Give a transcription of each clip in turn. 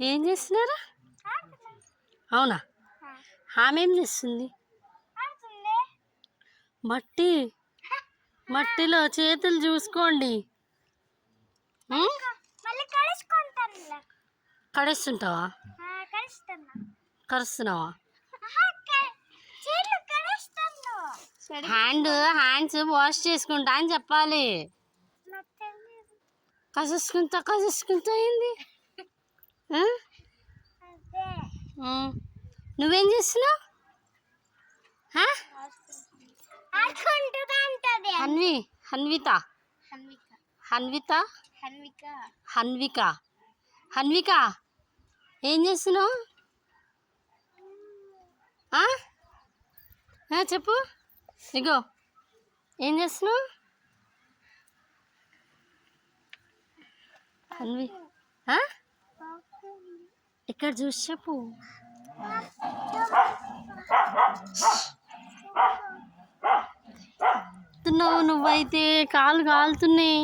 ఏం చేస్తున్నారా? అవునా? ఆమె ఏం చేస్తుంది? మట్టి మట్టిలో చేతులు చూసుకోండి. కడుస్తుంటావా? కరుస్తున్నావా? హ్యాండ్స్ వాష్ చేసుకుంటా అని చెప్పాలి. కసుసుకుంటా అయింది. నువ్వేం చేస్తున్నావు? హన్విత హన్విక ఏం చేస్తున్నావు? చెప్పు. ఇగో ఏం చేస్తున్నావు? ఇక్కడ చూసి చెప్పు. నువ్వైతే కాలు కాలుతున్నాయి.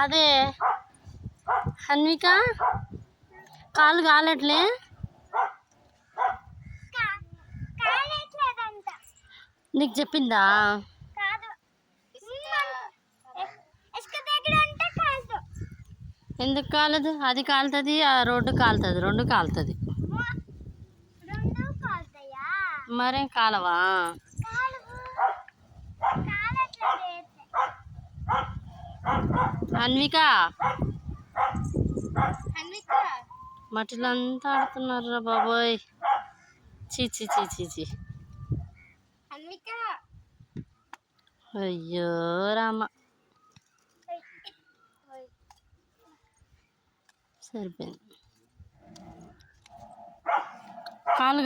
అదే హన్విక కాలు కాలట్లే. నీకు చెప్పిందా? ఎందుకు కాలదు? అది కాలుతుంది, ఆ రోడ్డు కాలుతుంది, రెండు కాలుతుంది. మరేం కాలవా? హన్విక మట్టిలో అంతా ఆడుతున్నారు రా బాబోయ్. చీచి అయ్యో రామ. సరిపోయింది కాలు.